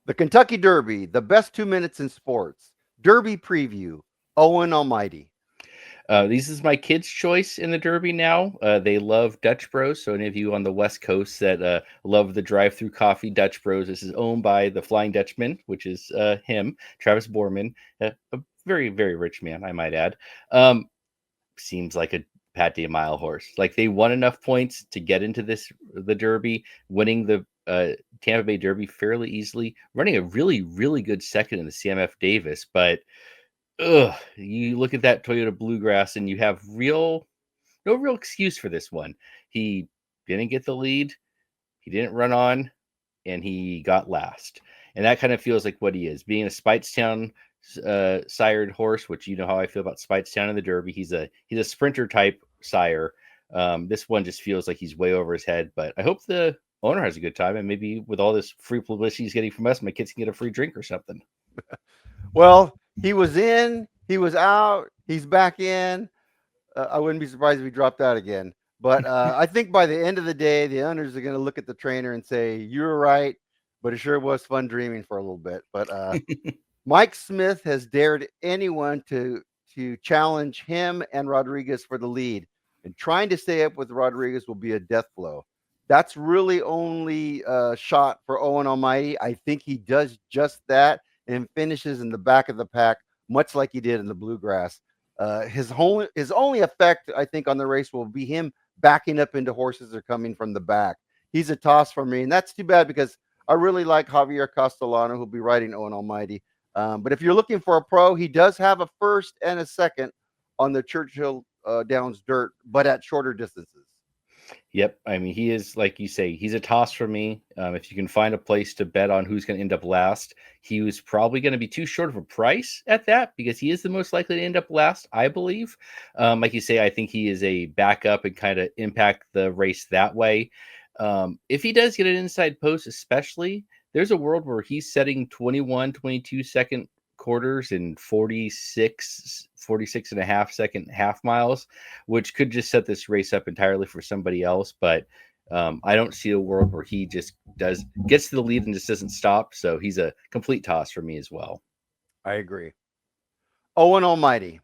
The Kentucky Derby, the best 2 minutes in sports. Derby preview, Owen Almighty. This is my kids' choice in the Derby now. They love Dutch Bros. So any of you on the West Coast that love the drive-through coffee, Dutch Bros. This is owned by the Flying Dutchman, which is him, Travis Borman, a very very rich man, I might add. Um, Seems like a Pat Day mile horse. Like they won enough points to get into the Derby, winning the Tampa Bay Derby fairly easily, running a really really good second in the CMF Davis, but you look at that Toyota Bluegrass and you have no real excuse for this one. He didn't get the lead, he didn't run on, and he got last. And that kind of feels like what he is, being a Speightstown sired horse, which you know how I feel about Speightstown in the Derby. He's a sprinter type sire. This one just feels like he's way over his head, but I hope the owner has a good time, and maybe with all this free publicity he's getting from us, my kids can get a free drink or something. Well, he was in, he was out, he's back in. I wouldn't be surprised if he dropped out again. But I think by the end of the day, the owners are going to look at the trainer and say, "You were right, but it sure was fun dreaming for a little bit." But Mike Smith has dared anyone to challenge him and Rodriguez for the lead, and trying to stay up with Rodriguez will be a death blow. That's really only shot for Owen Almighty. I think he does just that and finishes in the back of the pack, much like he did in the Bluegrass. His only effect, I think, on the race will be him backing up into horses that are coming from the back. He's a toss for me, and that's too bad because I really like Javier Castellano, who'll be riding Owen Almighty. But if you're looking for a pro, he does have a first and a second on the Churchill Downs dirt, but at shorter distances. Yep. I mean, he is, like you say, he's a toss for me. If you can find a place to bet on who's going to end up last, he was probably going to be too short of a price at that because he is the most likely to end up last, I believe. Like you say, I think he is a backup and kind of impact the race that way. If he does get an inside post, especially, there's a world where he's setting 21, 22 second quarters in 46 and a half second half miles, which could just set this race up entirely for somebody else. But I don't see a world where he just gets to the lead and just doesn't stop. So he's a complete toss for me as well. I agree. Owen Almighty.